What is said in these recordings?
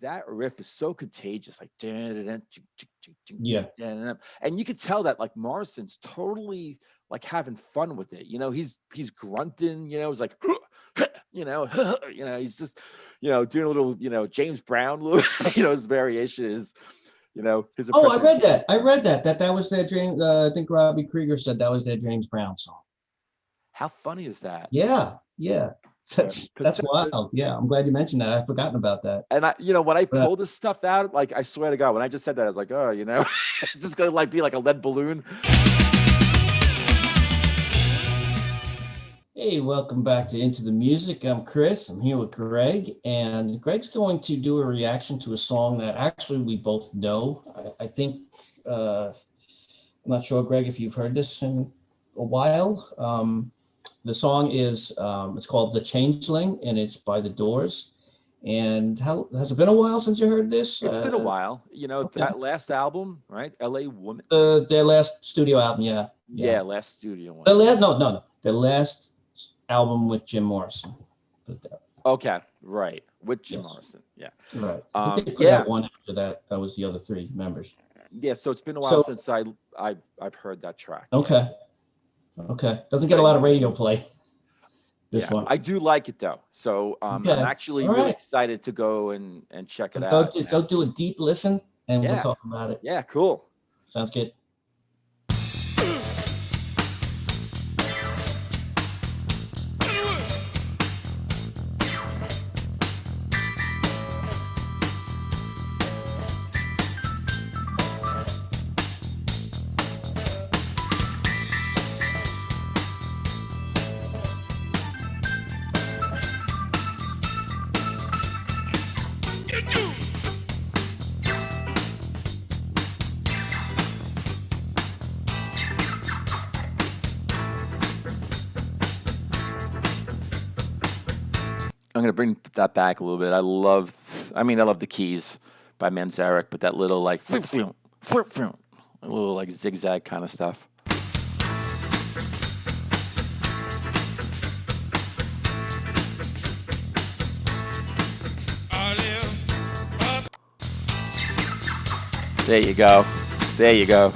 that riff is so contagious, like Yeah. and you could tell that like Morrison's totally like having fun with it. He's grunting. He's like, he's just, doing a little, James Brown little, his variation is, his Oh, I impression. read that. I read that was their James. I think Robbie Krieger said that was their James Brown song. How funny is that? Yeah, yeah. Yeah, That's wild. Yeah, I'm glad you mentioned that. I've forgotten about that. and when I But pull this stuff out, like I swear to God, when I just said that, I was like, oh, it's just gonna like be like a lead balloon. hey, welcome back to Into the Music. I'm Chris. I'm here with Greg, and Greg's going to do a reaction to a song that actually we both know. I think I'm not sure, Greg, if you've heard this in a while. The song is it's called "The Changeling," and it's by The Doors. And how has it been a while since you heard this? It's been a while. Okay. That last album, right? L.A. Woman. Their last studio album, yeah, Yeah, yeah. last studio one. The last, no, their last album with Jim Morrison. Okay, right. With Jim Yes, Morrison. Yeah. right. I think they put Yeah. out one after that. That was the other three members. Yeah. So it's been a while So since I've heard that track. Yeah. okay, okay. Doesn't get a lot of radio play. This Yeah. one. I do like it though. So I'm Okay. actually All really right. excited to go and check So it go out. do, go do a deep listen, and we'll Yeah. talk about it. Yeah. Cool. Sounds good. I'm gonna bring that back a little bit. I love the keys by Manzarek, but that little like a little like zigzag kind of stuff. There you go. There you go.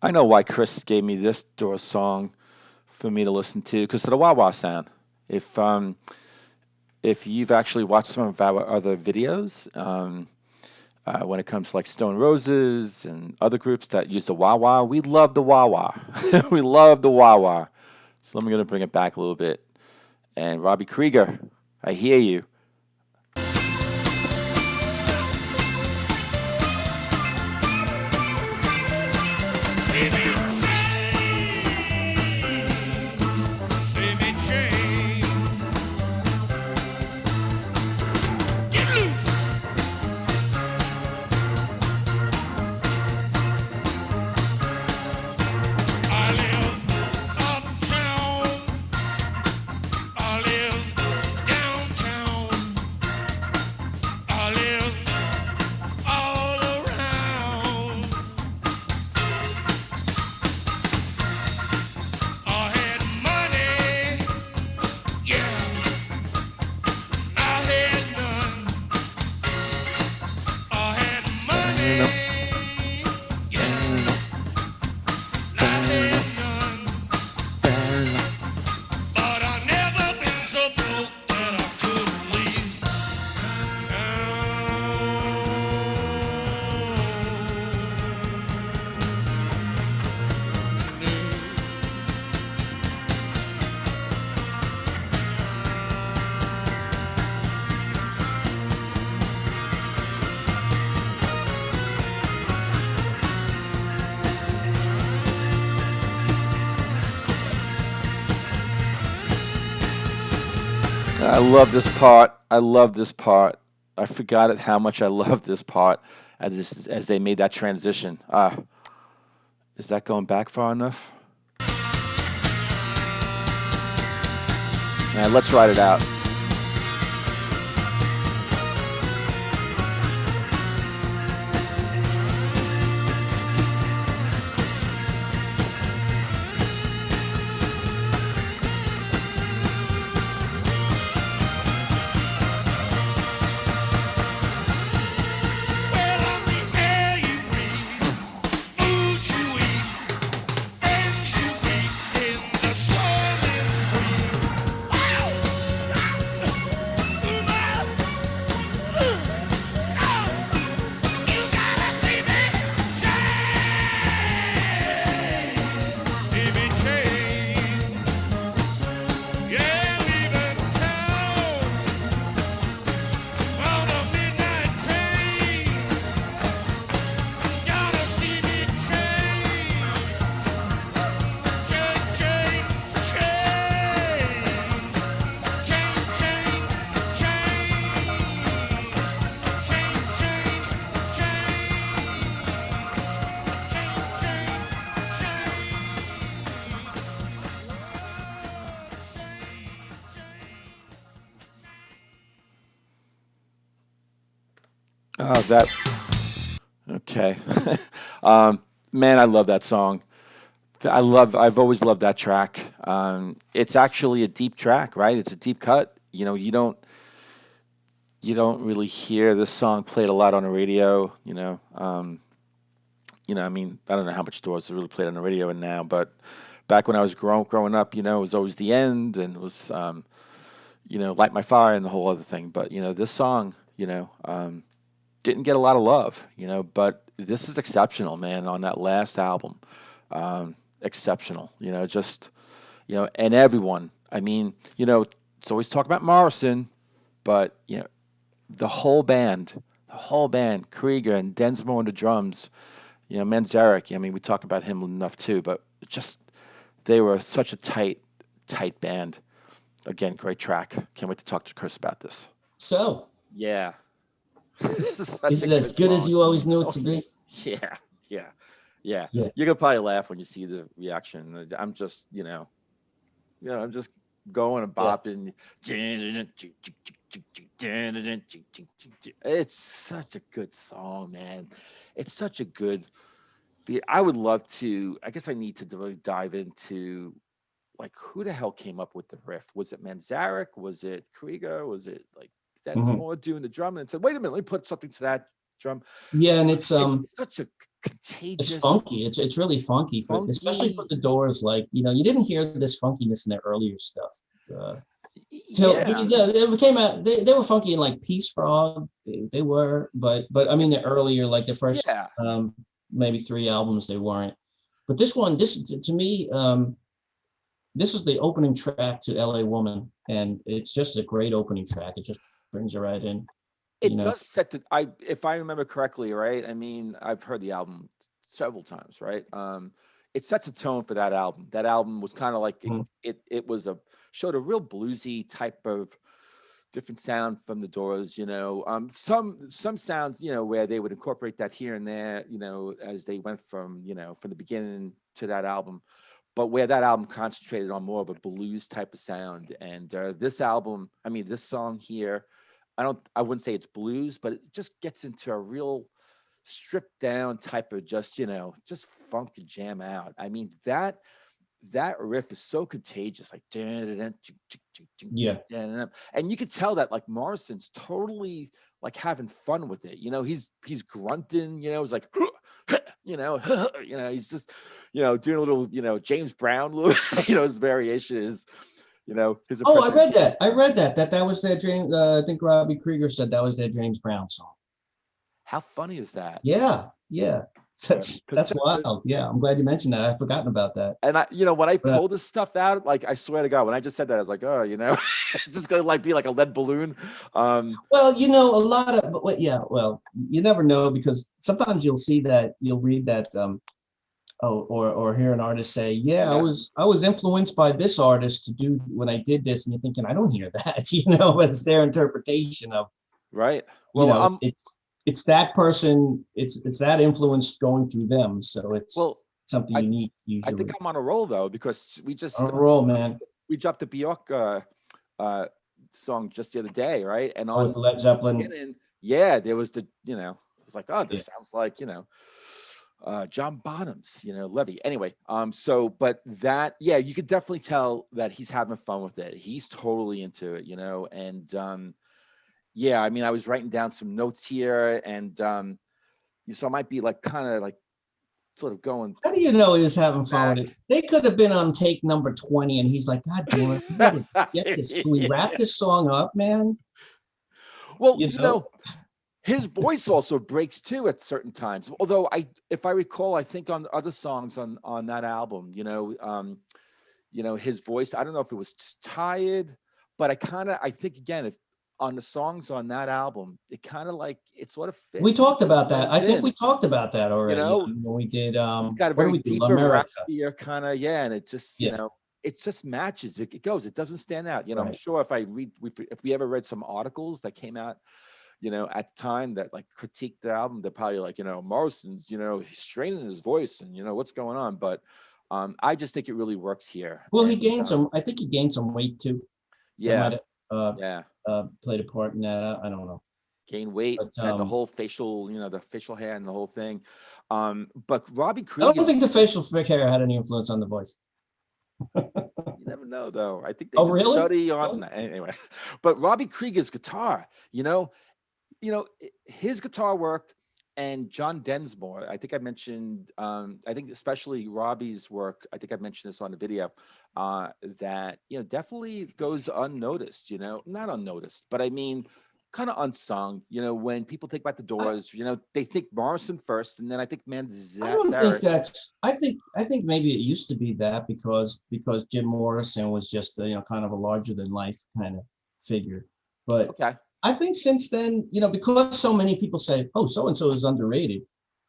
I know why Chris gave me this Doors song for me to listen to because of the wah wah sound. If um, if you've actually watched some of our other videos, when it comes to like Stone Roses and other groups that use the wah wah, we love the wah wah. We love the wah wah. So I'm gonna bring it back a little bit. And Robbie Krieger, I hear you. I love this part. I love this part. I forgot it how much I love this part as they made that transition. Is that going back far enough? Man, let's ride it out. Well, I'm the air you breathe, food you eat, friends you meet in the swirling stream. Wow! Ooh, wow! Oh, you gotta see me change. See me change. Yeah, leaving town on a midnight train. Gotta see me change. Change, change, change. Change, change, change. Change, change, Oh, that okay. um, Man, I love that song. I've always loved that track. It's actually a deep track, right? It's a deep cut. You don't really hear this song played a lot on the radio. I mean, I don't know how much Doors really played on the radio and now, but back when I was growing up, it was always the end and it was, Light My Fire and the whole other thing. But this song, didn't get a lot of love, but this is exceptional, man. On that last album, exceptional. Just and everyone. I mean, it's always talk about Morrison, but the whole band, Krieger and Densmore on the drums, Manzarek. I mean, we talk about him enough too, but just they were such a tight band. Again, great track. Can't wait to talk to Chris about this. So, Yeah, this is such is a it as good good as song. you always knew it Oh, to be? yeah, yeah, yeah. Yeah. You're gonna probably laugh when you see the reaction. I'm just, I'm just going and Yeah. bopping. It's such a good song, man. It's such a good. I would love to. I guess I need to really dive into like who the hell came up with the riff? Was it Manzarek? Was it Krieger? Was it like Mhm. Densmore doing the drum and said, "Wait a minute, let me put something to that drum." Yeah, and It's such a it's contagious, funky. It's really funky for especially for funky. the Doors. Like you didn't hear this funkiness in their earlier stuff. Uh, till Yeah, they became out. They were funky in like Peace Frog. They were, but I mean the earlier like the first yeah. maybe three albums they weren't. But this one, this to me, this is the opening track to L.A. Woman, and it's just a great opening track. It just brings you right in. You It know. does set the if I remember correctly, right? I mean, I've heard the album several times, right? It sets a tone for that album. That album was kind of like Mhm. it was a showed a real bluesy type of different sound from the Doors. Some sounds, where they would incorporate that here and there, as they went from from the beginning to that album, but where that album concentrated on more of a blues type of sound. And this album, I mean, this song here, I wouldn't say it's blues, but it just gets into a real stripped down type of just funk and jam out. I mean, that riff is so contagious, like dun, dun, dun, ching, ching, ching, ching, ching, Yeah. dun, dun, dun. And you could tell that like Morrison's totally like having fun with it. He's grunting, he's like he's just doing a little, James Brown little, his variation is, his Oh, I impression. read that. I read that was their James. I think Robbie Krieger said that was their James Brown song. How funny is that? Yeah, yeah. Because That's wild. Yeah, I'm glad you mentioned that. I've forgotten about that. and when I But pull this stuff out, like I swear to God, when I just said that, I was like, oh, it's just gonna like be like a lead balloon. well, a lot of yeah. Well, you never know because sometimes you'll see that you'll read that or hear an artist say, yeah, Yeah. I was influenced by this artist to do when I did this, and you're thinking, I don't hear that, but it's their interpretation of, Right. Well, it's that person, it's that influence going through them, so it's well, something I unique I think usually. I'm on a roll though because On a roll, man. we dropped the Bjork uh song just the other day, right? And Oh, with on the Led Zeppelin. beginning, yeah, there was it was like, oh, Yeah. this sounds like, John Bonham's, Levy. Anyway, so but that, yeah, you could definitely tell that he's having fun with it. He's totally into it, and yeah, I mean, I was writing down some notes here, and so I might be like kind of like sort of going How do you know he was having fun with back. it? They could have been on take number 20, and he's like, God damn it, we gotta get this. Can we wrap this song up, man? Well, You know? his voice also breaks too at certain times. Although if I recall, I think on other songs on that album, his voice. I don't know if it was tired, but I think again, if on the songs on that album, it kind of like it sort of We fits. It talked about that. blends I think in. we talked about that You already know, when we did it's got a what did very we do? deeper, America. raspier kind of, yeah, and it just Yeah, it just matches. It goes. It doesn't stand out. I'm right. sure if if we ever read some articles that came out at the time that like critiqued the album, they're probably like, Morrison's, he's straining his voice and what's going on. But I just think it really works here. Well, he And gained some. I think he gained some weight too. That yeah, might have yeah, played a part in that. I don't know, gained weight, but had the whole facial, the facial hair and the whole thing. But Robbie I don't Krieger, think the facial hair had any influence on the voice. you never know though. I think they Oh, did a really? study on Really? anyway. But Robbie Krieger's guitar, his guitar work and John Densmore. I think I mentioned. I think especially Robbie's work. I think I mentioned this on the video. That definitely goes unnoticed. Not unnoticed, but I mean, kind of unsung. When people think about the I, Doors, they think Morrison first, and then I think I don't think Manzarek. that's. I think maybe it used to be that because Jim Morrison was just kind of a larger than life kind of figure, but Okay. I think since then, because so many people say, "Oh, so and so is underrated."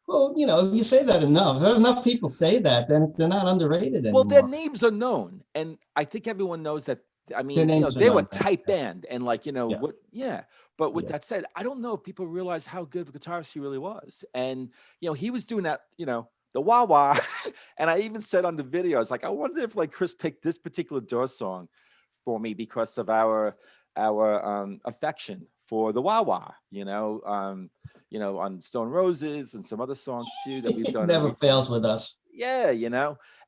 Well, if you say that enough, if enough people say that, then they're not underrated Well, their anymore. names are known, and I think everyone knows that. I Their mean, names are they were known. tight band, and like, Yeah, what? Yeah. But with yeah. that said, I don't know if people realize how good of a guitarist he really was, and he was doing that, the wah wah, and I even said on the video, I was like, I wonder if like Chris picked this particular Doors song for me because of our affection for the wah wah, on Stone Roses and some other songs too that we've It done in never recent. fails with us. Yeah,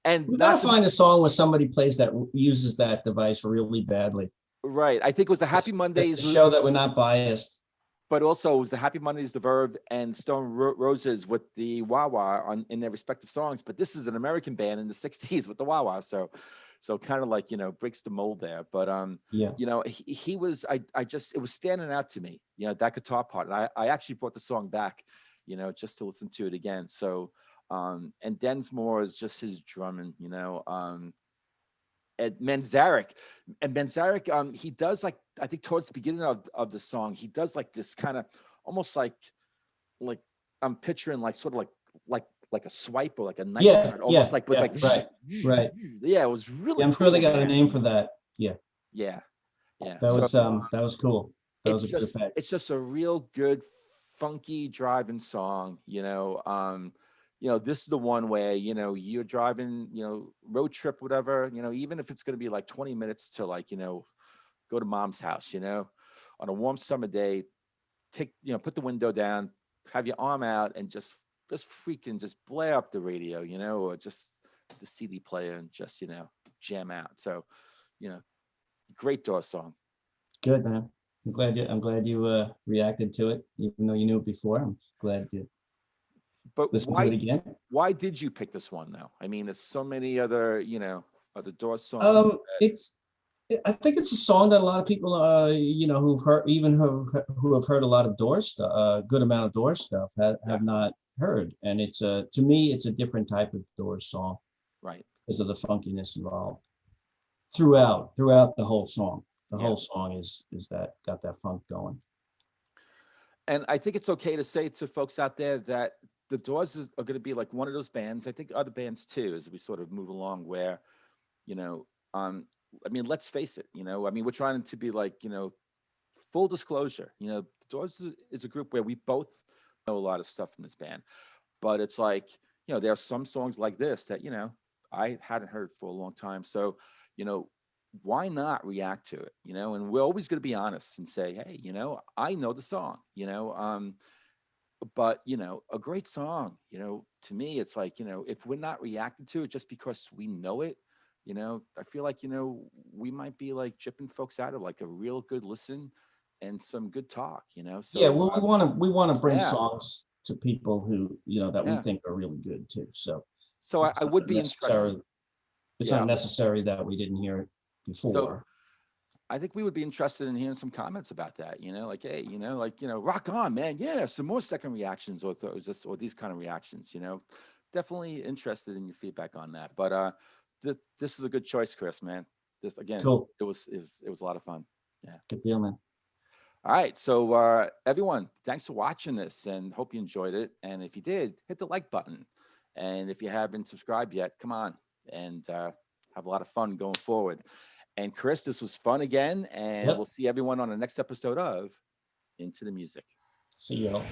and We not gotta to find a song where somebody plays that uses that device really badly, right. I think it was the Happy just to Mondays, show that we're not biased. but also it was the Happy Mondays, the Verve, and Stone Roses with the wah wah on in their respective songs. But this is an American band in the '60s with the wah wah, so kind of like breaks the mold there. But Yeah. he was I just it was standing out to me, that guitar part. And I actually brought the song back, just to listen to it again. So and Densmore is just his drumming, and Manzarek. And Manzarek, he does like I think towards the beginning of the song, he does like this kind of almost like I'm picturing like sort of like a swipe or like a knife Yeah, cut, almost yeah, like with yeah, like right, right. yeah, it was really Yeah, I'm sure they cool, got a man. name for that. Yeah, Yeah, yeah. that So was cool. That was it's a good just effect. it's just a real good funky driving song, this is the one where you're driving, road trip, whatever, even if it's going to be like 20 minutes to like go to mom's house, on a warm summer day, take put the window down, have your arm out, and just freaking just blare up the radio, or just the CD player, and just jam out. So you know great Doors song. Good, man. I'm glad you reacted to it, even though you knew it before. I'm glad you But listened to it again. why did you pick this one though? I mean, there's so many other, other Doors songs. It's I think it's a song that a lot of people, who've heard, even who have heard a lot of Doors stuff, a good amount of Doors stuff, Yeah, have not heard. And it's to me, it's a different type of Doors song right. because of the funkiness involved throughout the whole song. The Yeah. whole song is that got that funk going. And I think it's okay to say to folks out there that the Doors are going to be like one of those bands. I think other bands too, as we sort of move along, where you know, um, I mean, let's face it, I mean, we're trying to be like, full disclosure, the Doors is a group where we both know a lot of stuff from this band, but it's like, there are some songs like this that, I hadn't heard for a long time. So, you know, why not react to it, and we're always going to be honest and say, hey, I know the song, but a great song, to me it's like, if we're not reacting to it just because we know it, I feel like, we might be like chipping folks out of like a real good listen and some good talk, Yeah, so well, we want to bring yeah, songs to people who that we yeah, think are really good too. So so I, it's I not would be interested. necessarily it's Yeah, not necessary that we didn't hear it so before. I think we would be interested in hearing some comments about that, like, hey, like, rock on, man. Yeah, some more second reactions or just or these kind of reactions, Definitely interested in your feedback on that. But this is a good choice, Chris, man. This again, Cool, it was a lot of fun. Yeah. good deal, man. All right. So everyone, thanks for watching this and hope you enjoyed it. And if you did, hit the like button. And if you haven't subscribed yet, come on and have a lot of fun going forward. And Chris, this was fun again, and we'll Yep. see everyone on the next episode of Into the Music. See y'all.